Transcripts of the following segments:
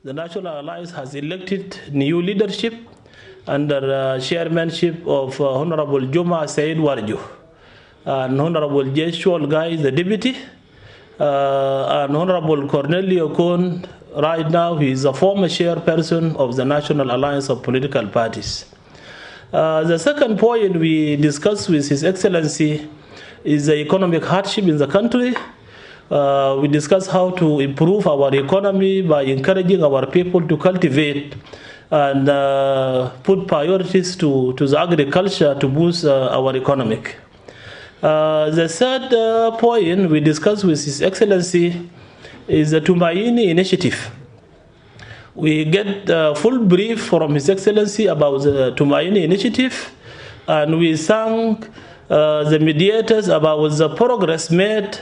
the National Alliance has elected new leadership under chairmanship of Honorable Juma Said Warjo and Honorable Joshua Guy, the deputy, and Honorable Cornelio Kohn. Right now, he is a former chairperson of the National Alliance of Political Parties. The second point we discussed with His Excellency is the economic hardship in the country. We discussed how to improve our economy by encouraging our people to cultivate and put priorities to the agriculture to boost our economic. The third point we discussed with His Excellency is the Tumaini initiative. We get a full brief from His Excellency about the Tumaini initiative, and we thank the mediators about the progress made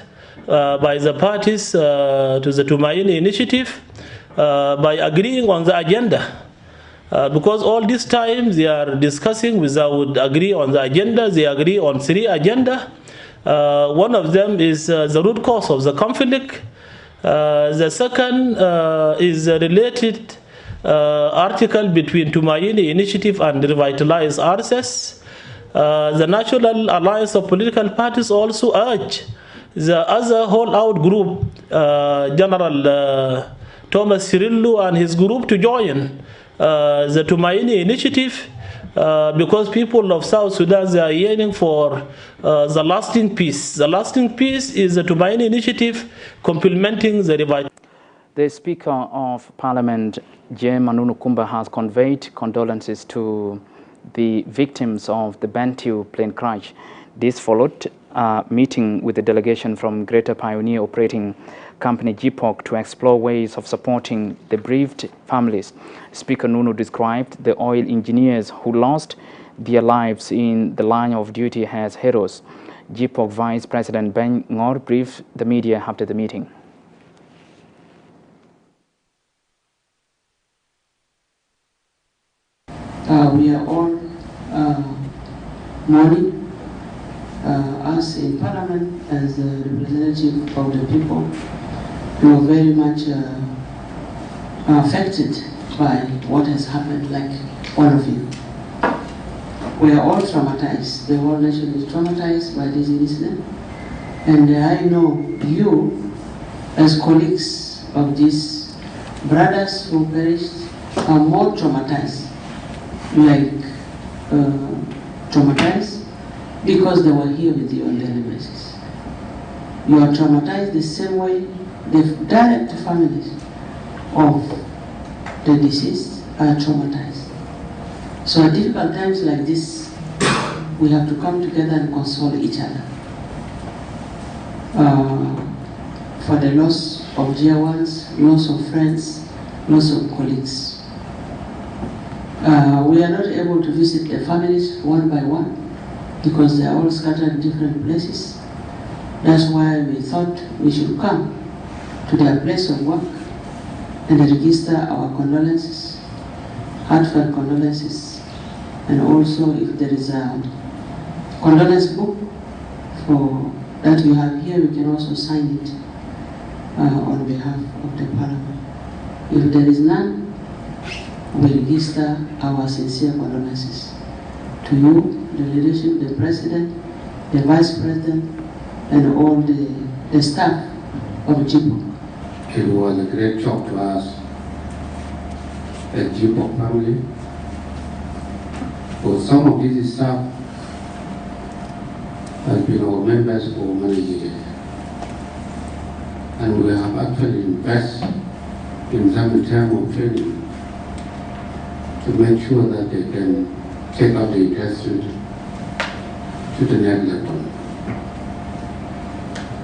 by the parties to the Tumaini initiative by agreeing on the agenda. Because all this time they are discussing without agree on the agenda. They agree on 3 agenda. One of them is the root cause of the conflict. The second is a related article between Tumaini initiative and revitalized RSS. The National Alliance of Political Parties also urge the other whole-out group, General Thomas Cirillo and his group, to join the Tumaini initiative because people of South Sudan, they are yearning for the lasting peace. The lasting peace is the Tumaini initiative complementing the revival. The Speaker of Parliament, J. Manunu Kumba, has conveyed condolences to the victims of the Bantu plane crash. This followed a meeting with the delegation from Greater Pioneer Operating Company GPOC to explore ways of supporting the bereaved families. Speaker Nunu described the oil engineers who lost their lives in the line of duty as heroes. GPOC Vice President Ben Ngor briefed the media after the meeting. We are all mourning us in Parliament as the representative of the people. We are very much affected by what has happened, like all of you. We are all traumatized. The whole nation is traumatized by this incident. And I know you, as colleagues of these brothers who perished, are more traumatized. Traumatized because they were here with you on daily basis. You are traumatized the same way the direct families of the deceased are traumatized. So at difficult times like this, we have to come together and console each other for the loss of dear ones, loss of friends, loss of colleagues. We are not able to visit the families one by one because they are all scattered in different places. That's why we thought we should come to their place of work and register our condolences, heartfelt condolences, and also if there is a condolence book for that you have here, we can also sign it on behalf of the Parliament. If there is none, we register our sincere condolences to you, the leadership, the President, the Vice President, and all the staff of GPOC. It was a great shock to us at GPOC family. For some of these staff has been our members for many years. And we have actually invested in some term of training to make sure that they can take up the industry to the next level.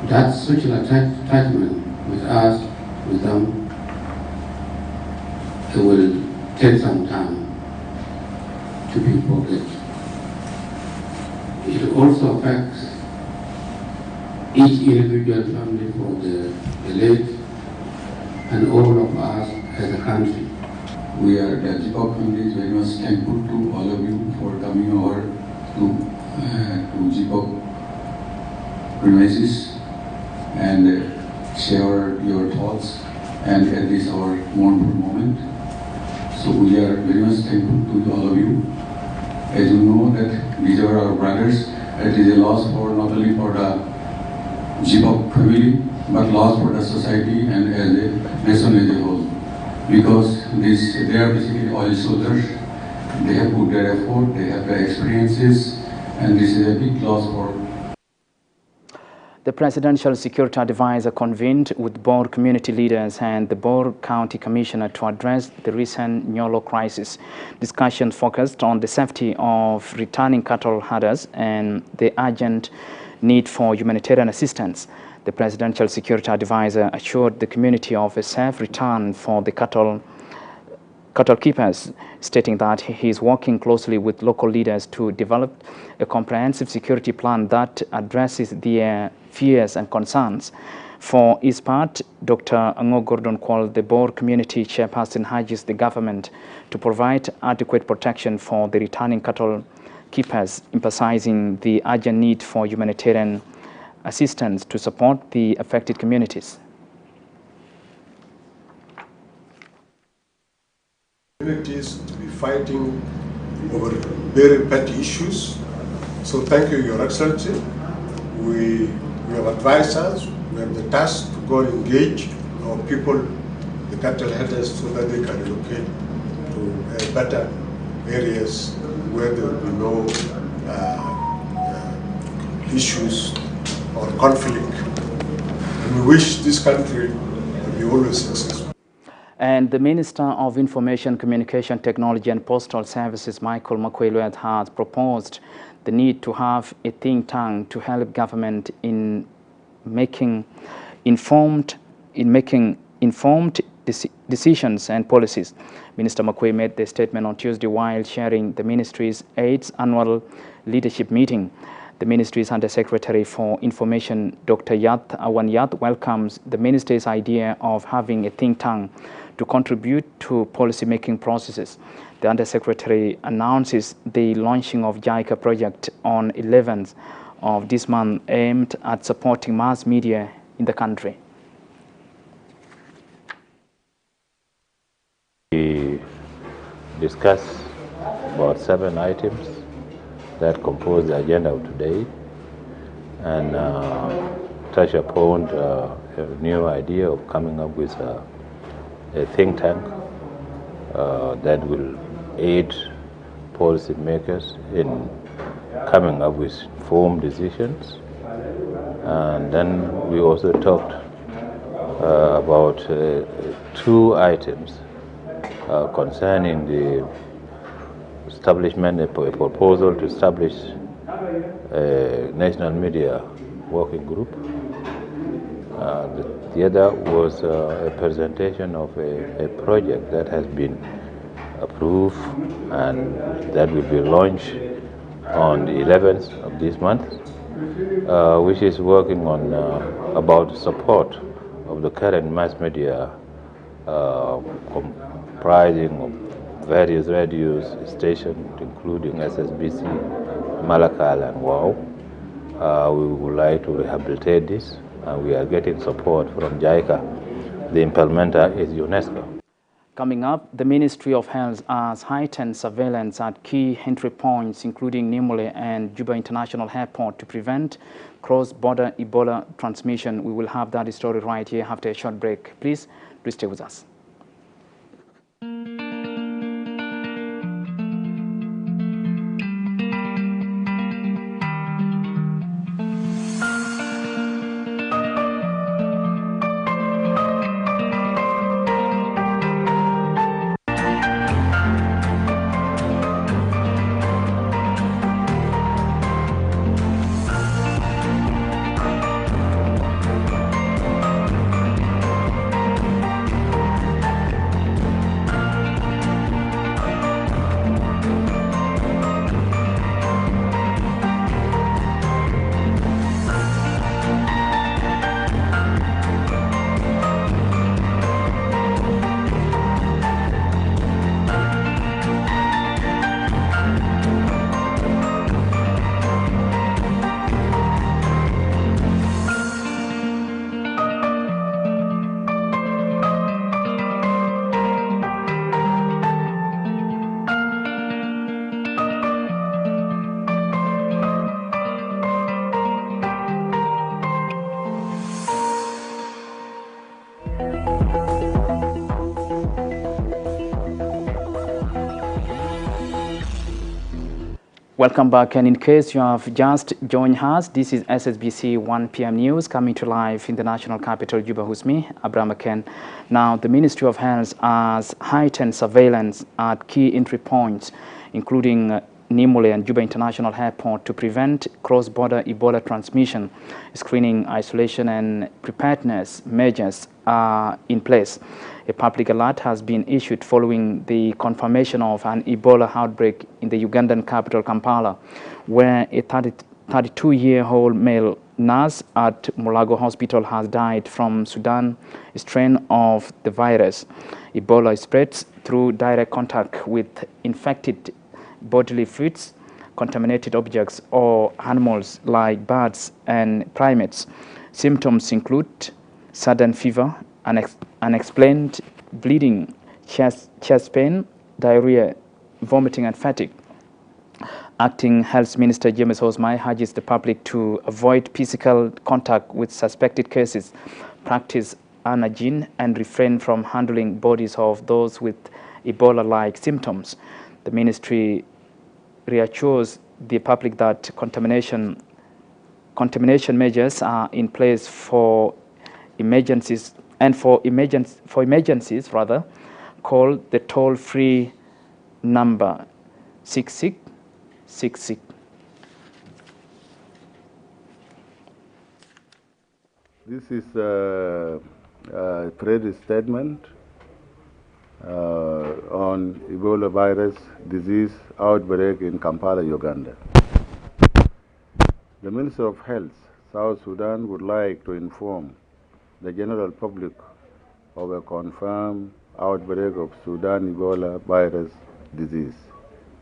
That social attachment with us, with them, it will take some time to be forgotten. It also affects each individual family for the late and all of us as a country. We are the GPOC families very much thankful to all of you for coming over to GPOC premises and share your thoughts and at this our mournful moment. So we are very much thankful to all of you. As you know that these are our brothers. It is a loss for not only for the GPOC family, but loss for the society and as a nation as a whole. Because they are basically oil soldiers. They have put their effort, they have their experiences, and this is a big loss for. The Presidential Security Advisor convened with Bor community leaders and the Bor County Commissioner to address the recent Nyolo crisis. Discussions focused on the safety of returning cattle herders and the urgent need for humanitarian assistance. The Presidential Security Advisor assured the community of a safe return for the cattle keepers, stating that he is working closely with local leaders to develop a comprehensive security plan that addresses their fears and concerns. For his part, Dr. Ango Gordon called the Bor community chairperson urges the government to provide adequate protection for the returning cattle keepers, emphasizing the urgent need for humanitarian assistance to support the affected communities. Communities to be fighting over very petty issues. So thank you, Your Excellency. We have advised us, we have the task to go and engage our people, the cattle headers, so that they can relocate to better areas where there will be no issues or conflict. And we wish this country to be always successful. And the Minister of Information, Communication Technology and Postal Services, Michael Makwei-Luet, has proposed the need to have a think tank to help government in making informed decisions and policies. Minister Makwei made the statement on Tuesday while sharing the ministry's 8th annual leadership meeting. The ministry's Undersecretary for Information, Dr. Awan Yat, welcomes the ministry's idea of having a think tank to contribute to policy-making processes. The Undersecretary announces the launching of JICA project on 11th of this month aimed at supporting mass media in the country. We discussed about 7 items that compose the agenda of today and touch upon a new idea of coming up with a think tank that will aid policymakers in coming up with informed decisions. And then we also talked about 2 items concerning the establishment, a proposal to establish a national media working group. The other was a presentation of a project that has been approved and that will be launched on the 11th of this month, which is working on about support of the current mass media comprising of various radio stations, including SSBC, Malakal, and WOW. We would like to rehabilitate this, and we are getting support from JICA. The implementer is UNESCO. Coming up, the Ministry of Health has heightened surveillance at key entry points, including Nimule and Juba International Airport, to prevent cross-border Ebola transmission. We will have that story right here after a short break. Please stay with us. Welcome back, and in case you have just joined us, this is SSBC 1 p.m. News coming to life in the national capital, Juba. Who's me, Abraham Aken. Now, the Ministry of Health has heightened surveillance at key entry points, including Nimule and Juba International Airport, to prevent cross-border Ebola transmission. Screening, isolation, and preparedness measures are in place. A public alert has been issued following the confirmation of an Ebola outbreak in the Ugandan capital, Kampala, where a 32-year-old male nurse at Mulago Hospital has died from Sudan strain of the virus. Ebola spreads through direct contact with infected bodily fluids, contaminated objects, or animals like birds and primates. Symptoms include sudden fever, unexplained bleeding, chest pain, diarrhea, vomiting, and fatigue. Acting Health Minister James Hosmai urges the public to avoid physical contact with suspected cases, practice hygiene, and refrain from handling bodies of those with Ebola-like symptoms. The ministry reassures the public that contamination measures are in place for emergencies, and for emergencies rather, call the toll-free number 6666. This is a press statement on Ebola virus disease outbreak in Kampala, Uganda. The Minister of Health, South Sudan, would like to inform the general public of a confirmed outbreak of Sudan Ebola virus disease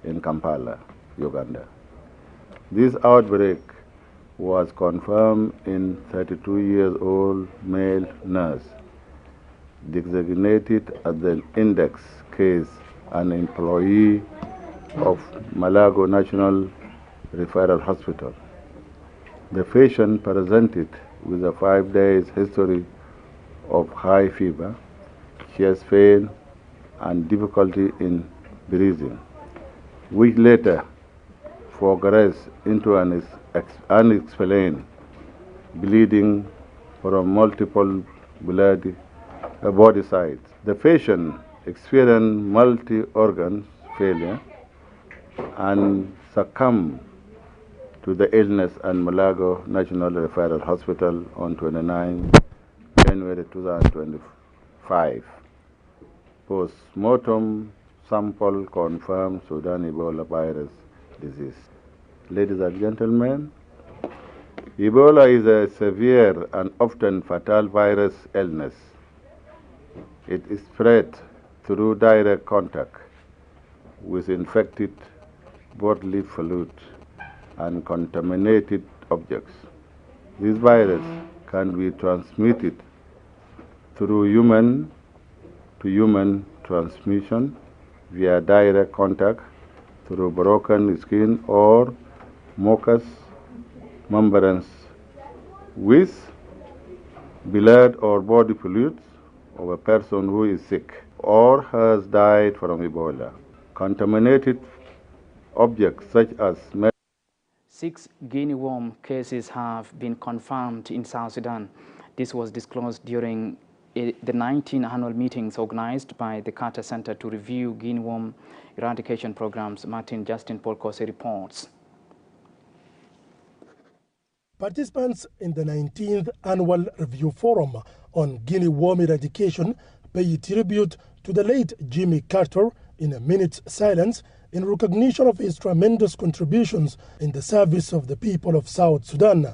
in Kampala, Uganda. This outbreak was confirmed in 32-year-old male nurse, designated as the index case, an employee of Mulago National Referral Hospital. The patient presented with a 5 days history of high fever, chest pain, and difficulty in breathing, which later progressed into an unexplained bleeding from multiple body sites. The patient experienced multi-organ failure and succumbed to the illness at Mulago National Referral Hospital on 29 January 2025. Post-mortem sample confirmed Sudan Ebola virus disease. Ladies and gentlemen, Ebola is a severe and often fatal virus illness. It is spread through direct contact with infected bodily fluid and contaminated objects. This virus can be transmitted through human-to-human transmission via direct contact, through broken skin or mucous membranes with blood or body fluids of a person who is sick or has died from Ebola. Contaminated objects such as 6 guinea worm cases have been confirmed in South Sudan. This was disclosed during the 19 annual meetings organized by the Carter Center to review guinea worm eradication programs. Martin Justin Paul Kose reports. Participants in the 19th Annual Review Forum on Guinea Worm Eradication pay tribute to the late Jimmy Carter in a minute's silence in recognition of his tremendous contributions in the service of the people of South Sudan.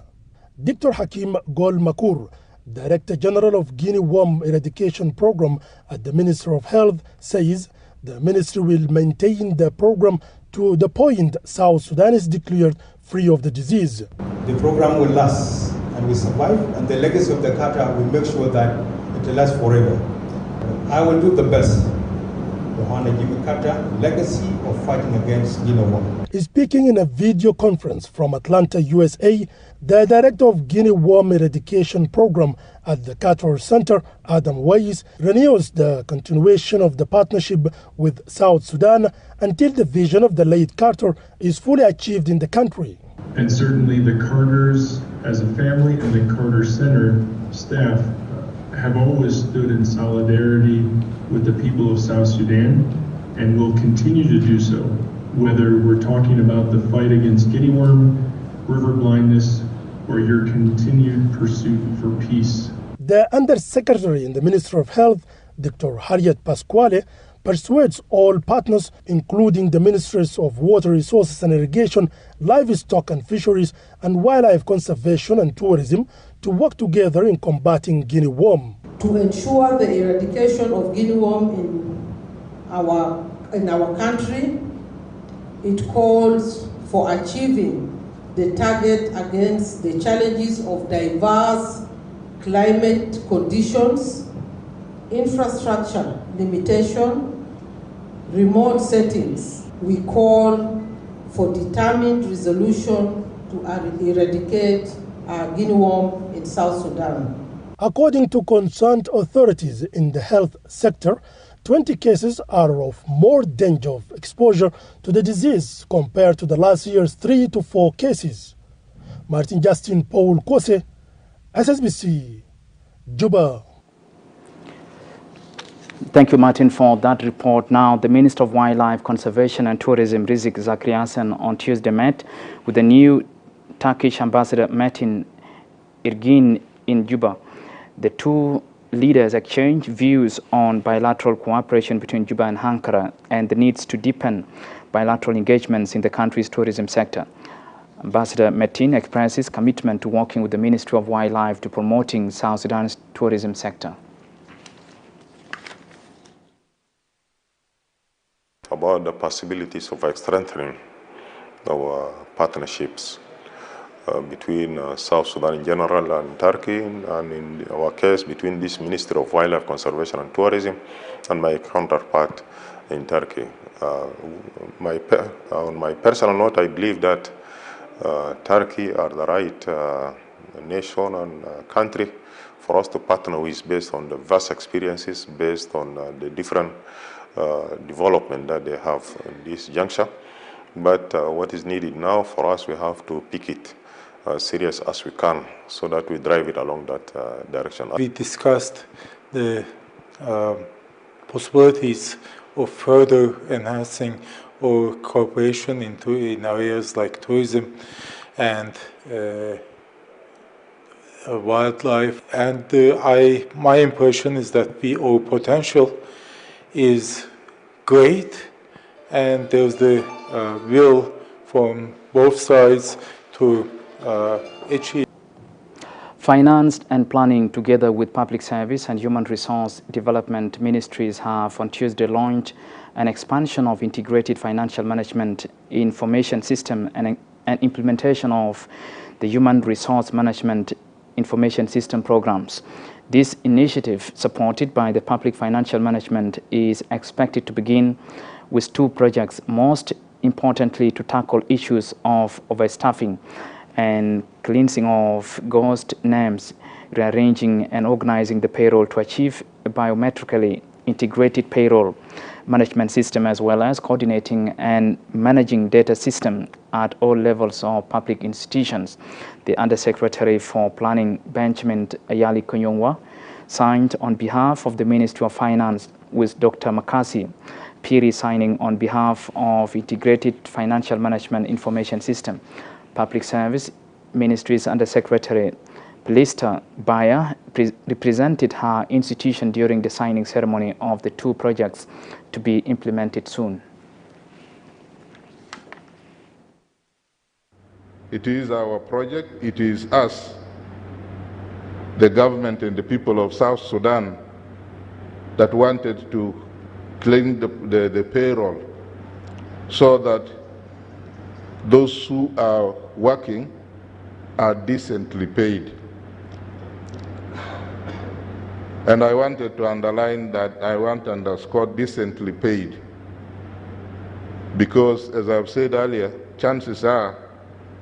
Dr. Hakim Gol Makur, Director General of Guinea Worm Eradication Program at the Ministry of Health, says the ministry will maintain the program to the point South Sudan is declared free of the disease. The program will last and will survive, and the legacy of the Carter will make sure that it lasts forever. I will do the best Yohana Jimmy Carter legacy of fighting against Guinea worm. Speaking in a video conference from Atlanta, USA, the director of Guinea worm eradication program at the Carter Center, Adam Weiss, renews the continuation of the partnership with South Sudan until the vision of the late Carter is fully achieved in the country. And certainly the Carters as a family and the Carter Center staff have always stood in solidarity with the people of South Sudan and will continue to do so, whether we're talking about the fight against guinea worm, river blindness, or your continued pursuit for peace. The Undersecretary in the Ministry of Health, Dr. Harriet Pasquale, persuades all partners, including the Ministries of Water Resources and Irrigation, Livestock and Fisheries, and Wildlife Conservation and Tourism, to work together in combating guinea worm. To ensure the eradication of guinea worm in our country, it calls for achieving the target against the challenges of diverse climate conditions, infrastructure limitation, remote settings. We call for determined resolution to eradicate guinea worm in South Sudan. According to concerned authorities in the health sector, 20 cases are of more danger of exposure to the disease compared to the last year's 3 to 4 cases. Martin Justin Paul Kose, SSBC, Juba. Thank you, Martin, for that report. Now, the Minister of Wildlife Conservation and Tourism, Rizik Zakriasen, on Tuesday met with the new Turkish Ambassador Metin Ergin in Juba. The two leaders exchanged views on bilateral cooperation between Juba and Ankara and the needs to deepen bilateral engagements in the country's tourism sector. Ambassador Metin expresses commitment to working with the Ministry of Wildlife to promoting South Sudan's tourism sector. About the possibilities of strengthening our partnerships between South Sudan in general and Turkey, and in our case between this Ministry of Wildlife Conservation and Tourism and my counterpart in Turkey. On my personal note, I believe that Turkey are the right nation and country for us to partner with based on the vast experiences, based on the different development that they have in this juncture. But what is needed now for us, we have to pick it serious as we can so that we drive it along that direction. We discussed the possibilities of further enhancing our cooperation in areas like tourism and wildlife. And my impression is that our potential is great, and there's the will from both sides to achieve. Finance and planning, together with public service and human resource development ministries, have on Tuesday launched an expansion of integrated financial management information system and implementation of the human resource management information system programs. This initiative, supported by the Public Financial Management, is expected to begin with 2 projects, most importantly to tackle issues of overstaffing and cleansing of ghost names, rearranging and organizing the payroll to achieve a biometrically integrated payroll management system, as well as coordinating and managing data system at all levels of public institutions. The Undersecretary for Planning, Benjamin Ayali Kunyongwa, signed on behalf of the Ministry of Finance, with Dr. Makasi Piri signing on behalf of Integrated Financial Management Information System. Public Service Ministry's Undersecretary Pelista Bayer represented her institution during the signing ceremony of the 2 projects to be implemented soon. It is our project, it is us, the government and the people of South Sudan, that wanted to clean the payroll so that those who are working are decently paid. And I wanted to underline that, I want to underscore decently paid. Because, as I've said earlier, chances are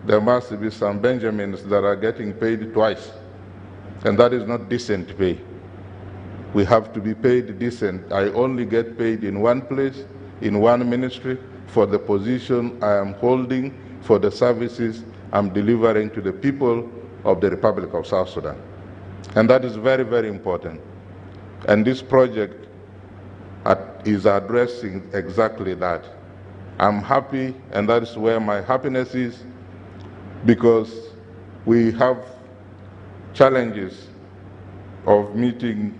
there must be some Benjamins that are getting paid twice. And that is not decent pay. We have to be paid decent. I only get paid in one place, in one ministry, for the position I am holding, for the services I'm delivering to the people of the Republic of South Sudan. And that is very, very important. And this project is addressing exactly that. I'm happy, and that is where my happiness is, because we have challenges of meeting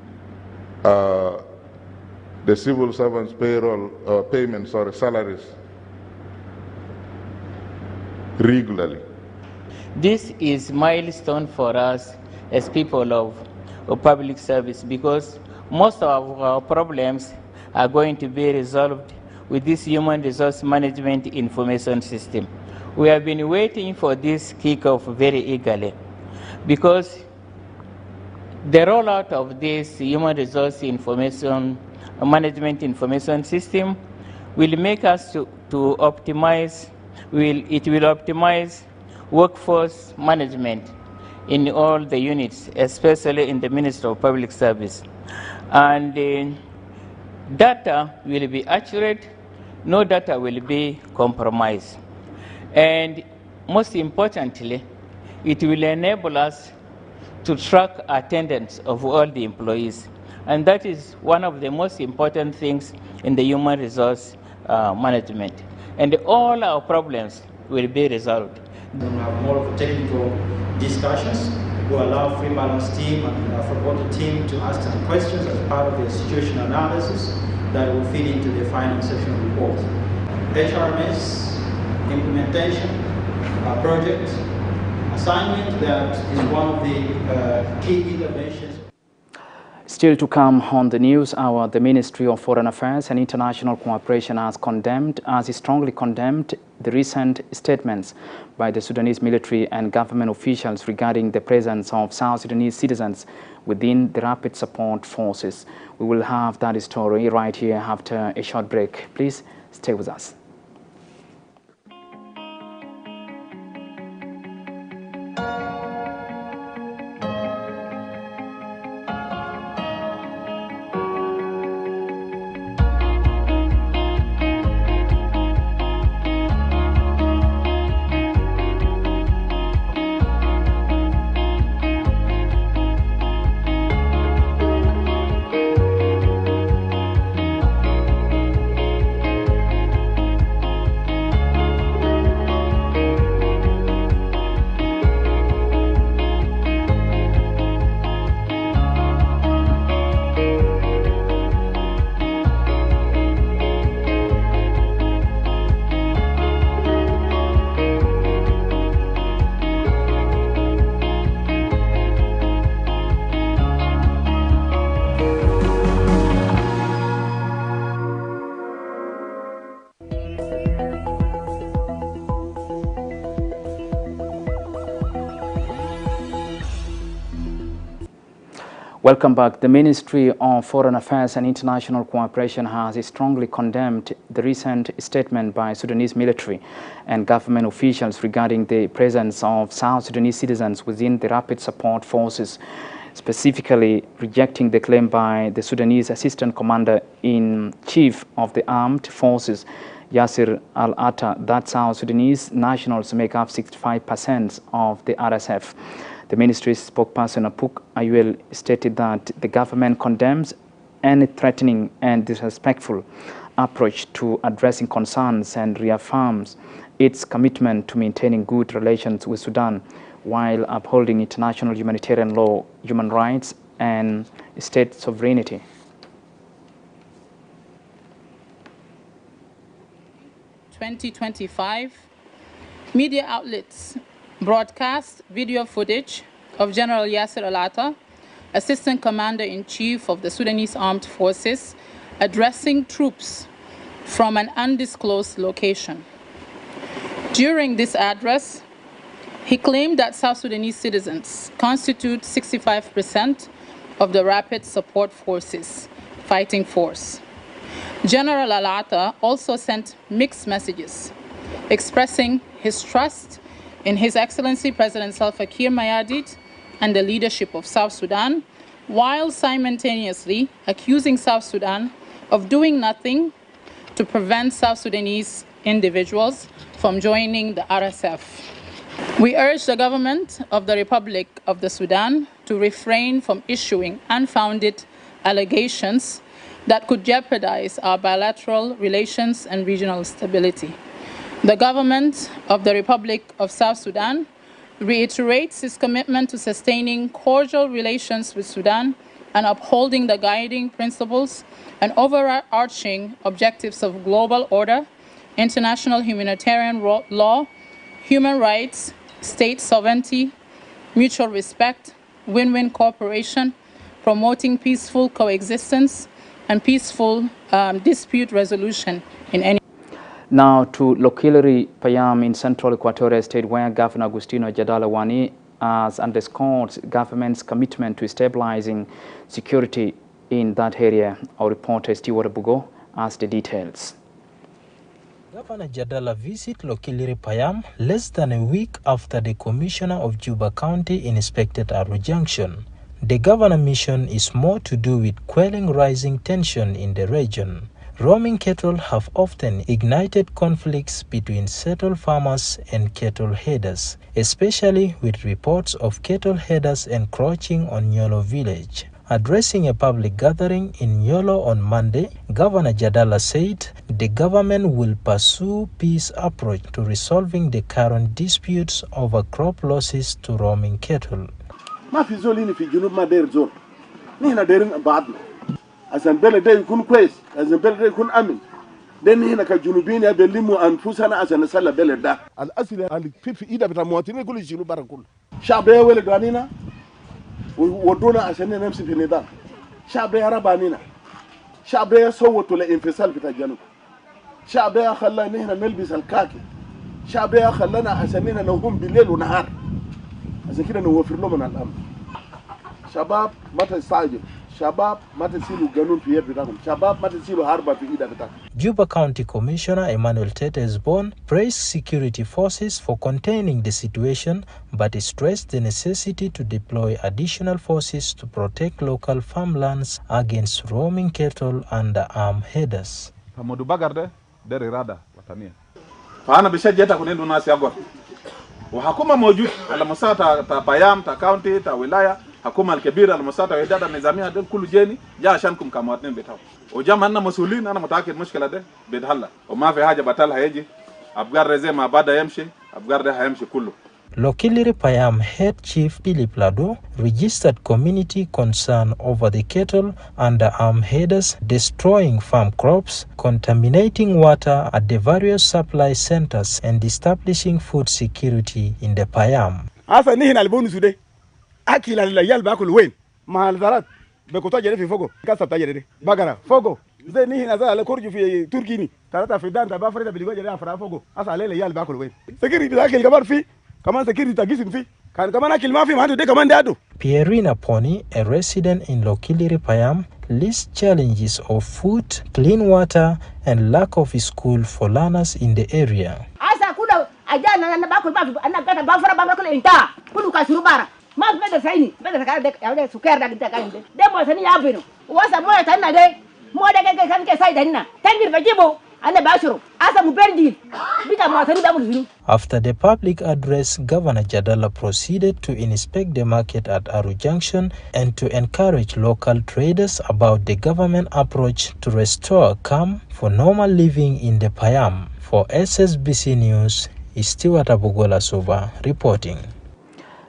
the civil servants' payroll payments or salaries regularly. This is a milestone for us as people of public service, because most of our problems are going to be resolved with this human resource management information system. We have been waiting for this kickoff very eagerly, because the rollout of this human resource information management information system will make us to optimize, it will optimize workforce management in all the units, especially in the Ministry of Public Service. And data will be accurate, no data will be compromised. And most importantly, it will enable us to track attendance of all the employees. And that is one of the most important things in the human resource management. And all our problems will be resolved. We'll have more of technical discussions. We'll allow Free Balance team and Forgotten team to ask some questions as part of the situation analysis that will feed into the final session report. HRMS implementation project assignment, that is one of the key interventions. Still to come on the news hour, the Ministry of Foreign Affairs and International Cooperation has strongly condemned the recent statements by the Sudanese military and government officials regarding the presence of South Sudanese citizens within the Rapid Support Forces. We will have that story right here after a short break. Please stay with us. Welcome back. The Ministry of Foreign Affairs and International Cooperation has strongly condemned the recent statement by Sudanese military and government officials regarding the presence of South Sudanese citizens within the Rapid Support Forces, specifically rejecting the claim by the Sudanese Assistant Commander-in-Chief of the Armed Forces, Yasir Al-Attah, that South Sudanese nationals make up 65% of the RSF. The ministry's spokesperson, Apuk Ayuel, stated that the government condemns any threatening and disrespectful approach to addressing concerns and reaffirms its commitment to maintaining good relations with Sudan while upholding international humanitarian law, human rights, and state sovereignty. In 2025, media outlets broadcast video footage of General Yasir Al-Attah, Assistant Commander-in-Chief of the Sudanese Armed Forces, addressing troops from an undisclosed location. During this address, he claimed that South Sudanese citizens constitute 65% of the Rapid Support Forces fighting force. General Alata also sent mixed messages, expressing his trust in His Excellency President Salva Kiir Mayardit and the leadership of South Sudan, while simultaneously accusing South Sudan of doing nothing to prevent South Sudanese individuals from joining the RSF. We urge the government of the Republic of the Sudan to refrain from issuing unfounded allegations that could jeopardize our bilateral relations and regional stability. The government of the Republic of South Sudan reiterates its commitment to sustaining cordial relations with Sudan and upholding the guiding principles and overarching objectives of global order, international humanitarian law, human rights, state sovereignty, mutual respect, win-win cooperation, promoting peaceful coexistence and peaceful dispute resolution in any. Now to Lokiliri Payam in Central Equatoria State, where Governor Agustino Jadala Wani has underscored government's commitment to stabilizing security in that area. Our reporter Stewart Bugo has the details. Governor Jadala visit Lokiliri Payam less than a week after the Commissioner of Juba County inspected Aru Junction. The governor mission is more to do with quelling rising tension in the region. Roaming cattle have often ignited conflicts between settled farmers and cattle headers, especially with reports of cattle headers encroaching on Nyolo village. Addressing a public gathering in Nyolo on Monday, Governor Jadala said the government will pursue peace approach to resolving the current disputes over crop losses to roaming cattle. في زول هنا في جنوب ما داير زول نحن دايرين بعضنا عشان بلد ده يكون كويس عشان بلد ده يكون امن ده نحن كجنوبيين بنلموا انفسنا عشان نصلح البلد ده الاصل اللي في ايدها بتاع المواطنين كل يشيلوا برا كله شعب ده ولد عنينا ودونا عشان نمشي في النظام شعب ده هرب عنينا شعب ده صوتوا للانفصال بتاع الجنوب شعب ده خلانا نحن نلبس الكاكي شعب ده خلانا عشان نحن نقوم بالليل ونهار عشان كده نوفر لهم الامن شباب ما تستعجل شباب ما تسيلوا قانون في يد بتاعهم شباب ما تسيلوا حرب في ايد بتاعهم. Juba County Commissioner Emmanuel Tetesbon praised security forces for containing the situation but stressed the necessity to deploy additional forces to protect local farmlands against roaming cattle and armed headers. Hamodu Bagarde deri rada watania. Faana bishajeta kunendo nasi agor. وحكومة موجود على مستوى تا بيام تا كاونتي تا ولاية حكومة الكبيرة على مستوى الإدارة النظامية دول كله جاني جاء عشانكم كمواطنين بتاعهم وجا أننا مسؤولين أنا متأكد المشكلة ده بيتحل وما في حاجة بطل هيجي أبغار زي ما بعد يمشي أبغار ده هيمشي كله. Lokiliri Payam Head Chief Philip Lado registered community concern over the cattle and the armed headers destroying farm crops, contaminating water at the various supply centers and establishing food security in the Payam. Asa nihina albonus de akila layal bakul wen mahal zarat bekuta jere fi fogo kasa ta jere bagara fogo zai nihina za la kurju fi turkini tarata fi dan ta ba farida biligo jere afra fogo asa lele yal bakul wen security dakil gabar fi كمان security تاجيسن فيه كان كمان أكل ما في ما عنده ده كمان ده أدو. Pierina Pony, a resident in Lokiliri Payam, lists challenges of food, clean water, and lack of school for learners in the area. Asa kuda ajana na bakul bafu anakata bafara babakul inta kudu kasurubara ma beda saini beda sakara de ya sukar da gita kainde de mo sani ya bino wasa mo tanna de mo de ke kan ke sai danna tangir bajibo. After the public address, Governor Jadala proceeded to inspect the market at Aru Junction and to encourage local traders about the government approach to restore calm for normal living in the Payam. For SSBC News, Stewart Abugola Soba reporting.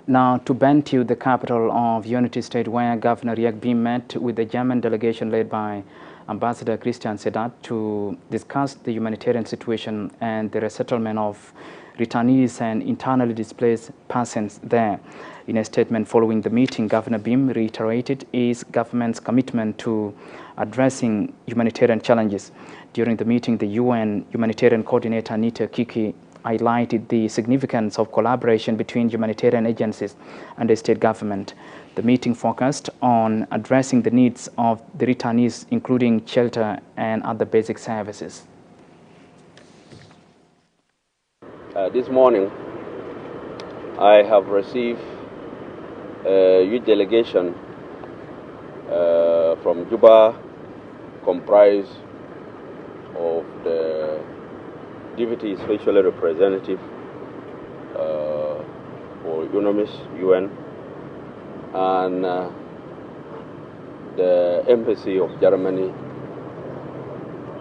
Now to Bentiu, the capital of Unity State, where Governor Riek Bim met with the German delegation led by Ambassador Christian Sedat to discuss the humanitarian situation and the resettlement of returnees and internally displaced persons there. In a statement following the meeting, Governor Bim reiterated his government's commitment to addressing humanitarian challenges. During the meeting, the UN humanitarian coordinator Nita Kiki highlighted the significance of collaboration between humanitarian agencies and the state government. The meeting focused on addressing the needs of the returnees, including shelter and other basic services. This morning, I have received a huge delegation from Juba, comprised of the Deputy Special Representative for UNAMIS, UN, and the Embassy of Germany,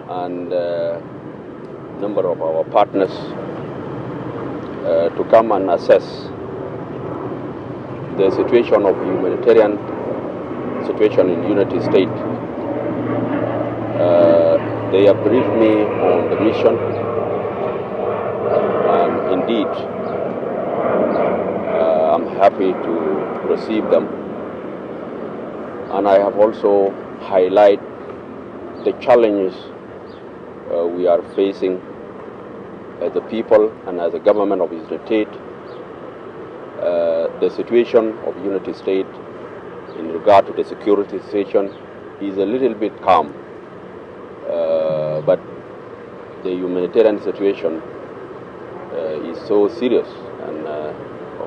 and a number of our partners to come and assess the situation of humanitarian situation in Unity State. They have briefed me on the mission, and indeed, I'm happy to receive them. And I have also highlighted the challenges we are facing as a people and as a government of the state. The situation of Unity State in regard to the security situation is a little bit calm, but the humanitarian situation is so serious, and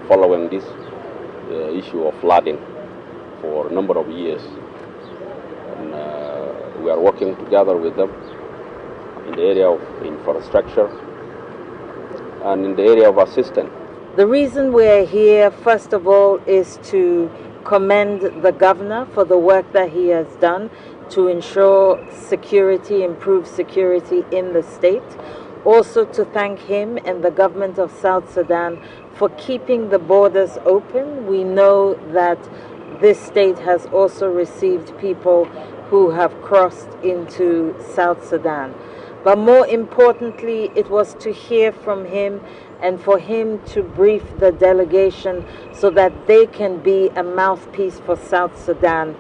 following this issue of flooding for a number of years. And we are working together with them in the area of infrastructure and in the area of assistance. The reason we're here, first of all, is to commend the governor for the work that he has done to ensure security, improve security in the state. Also to thank him and the government of South Sudan for keeping the borders open. We know that this state has also received people who have crossed into South Sudan. But more importantly, it was to hear from him and for him to brief the delegation so that they can be a mouthpiece for South Sudan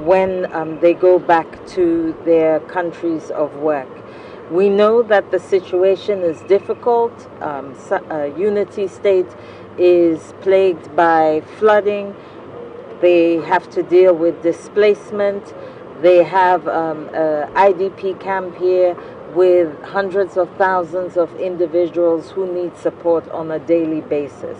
when they go back to their countries of work. We know that the situation is difficult. Unity State is plagued by flooding. They have to deal with displacement. They have an IDP camp here with hundreds of thousands of individuals who need support on a daily basis.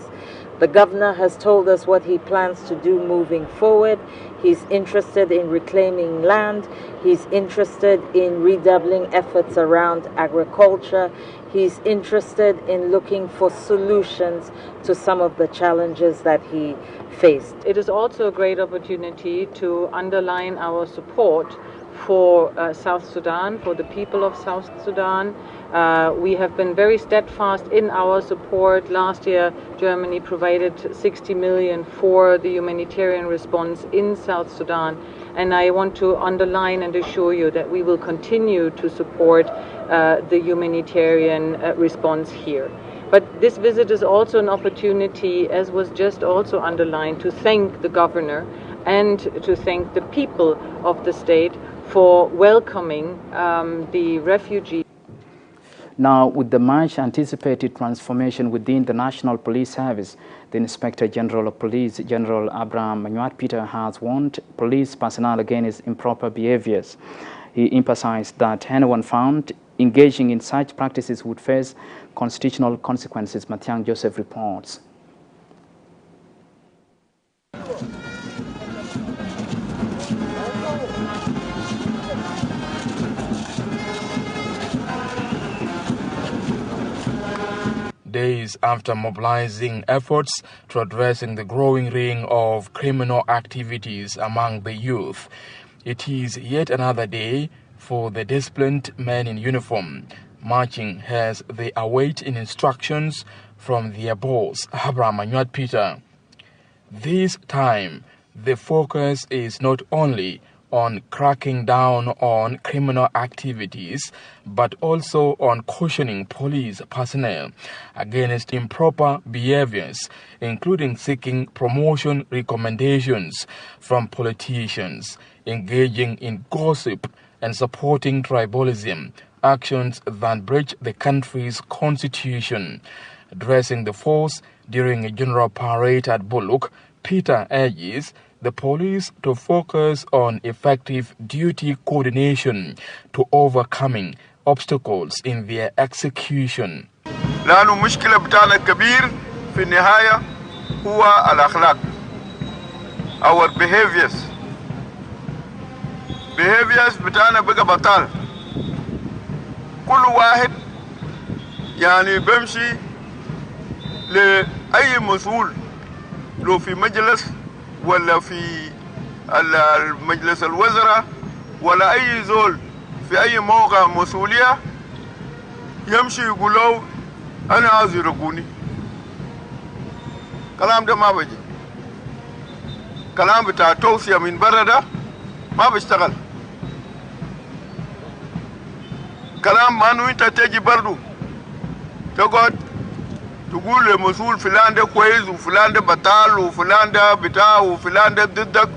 The governor has told us what he plans to do moving forward. He's interested in reclaiming land. He's interested in redoubling efforts around agriculture. He's interested in looking for solutions to some of the challenges that he faced. It is also a great opportunity to underline our support for South Sudan, for the people of South Sudan. We have been very steadfast in our support. Last year, Germany provided 60 million for the humanitarian response in South Sudan. And I want to underline and assure you that we will continue to support the humanitarian response here. But this visit is also an opportunity, as was just also underlined, to thank the governor and to thank the people of the state for welcoming the refugees. Now, with the much anticipated transformation within the National Police Service, the Inspector General of Police, General Abraham Manyuat Peter, has warned police personnel against improper behaviors. He emphasized that anyone found engaging in such practices would face constitutional consequences. Mathiang Joseph reports. Days after mobilizing efforts to addressing the growing ring of criminal activities among the youth, it is yet another day for the disciplined men in uniform, marching as they await instructions from their boss, Abraham Manyuat Peter. This time, the focus is not only on cracking down on criminal activities, but also on cautioning police personnel against improper behaviors, including seeking promotion recommendations from politicians, engaging in gossip, and supporting tribalism actions that breach the country's constitution. Addressing the force during a general parade at Bullock, Peter urges the police to focus on effective duty coordination to overcoming obstacles in their execution. لأنه مشكلة بتاعنا الكبير في النهاية هو الأخلاق. Our behaviors بتاعنا بقى بطال. كل واحد يعني بمشي لأي مسؤول لو في مجلس ولا في مجلس الوزراء ولا أي زول في أي موقع مسؤولية يمشي يقولوا أنا عايز يرقوني. كلام ده ما بيجي. كلام بتاع توصية من برا ده ما بيشتغل. كلام ما إنه أنت تجي برضو تقعد تقول لمسؤول فلان ده كويس وفلان ده بطال وفلان ده بتاع وفلان ده ضدك.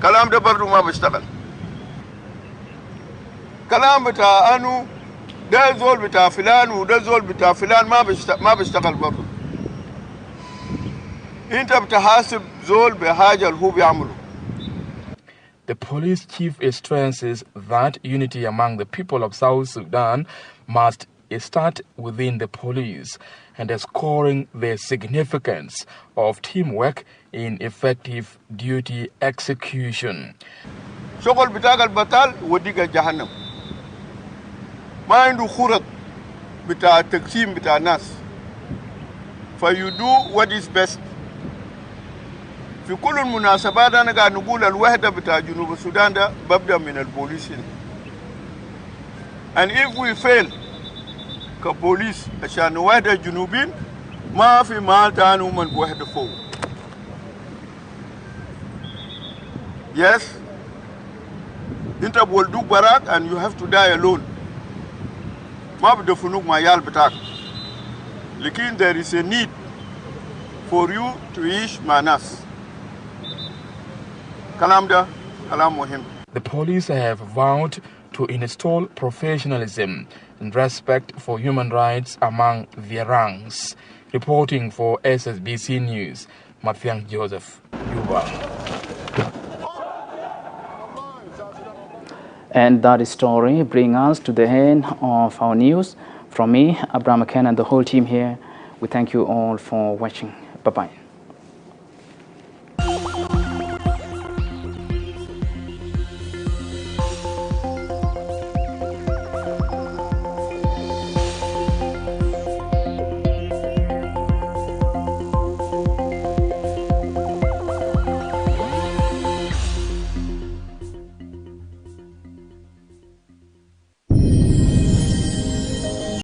كلام ده برضو ما بيشتغل. كلام بتاع أنو ده زول بتاع فلان وده زول بتاع فلان ما بيشتغل برضو. انت بتحاسب زول بحاجة اللي هو بيعمله. The police chief stresses that unity among the people of South Sudan must start within the police, underscoring the significance of teamwork in effective duty execution. شغل بتاع البطال وديك جهنم. ما عنده خرط بتاع تقسيم بتاع الناس. You do what is best. في كل المناسبات أنا قاعد نقول الوحدة بتاع جنوب السودان ده ببدأ من البوليس. And if we fail كبوليس عشان نوحد الجنوبين ما في مال تاني ومن بوحدة فوق. Yes, أنت بولدوك براك and you have to die alone. ما بدفنوك مع يال بتاعك. لكن there is a need for you to تعيش مع ناس. كلام ده كلام مهم. The police have vowed to install professionalism and respect for human rights among their ranks. Reporting for SSBC News, Mathiang Joseph, Juba. And that story brings us to the end of our news. From me, Abraham McKenna, and the whole team here, we thank you all for watching. Bye-bye.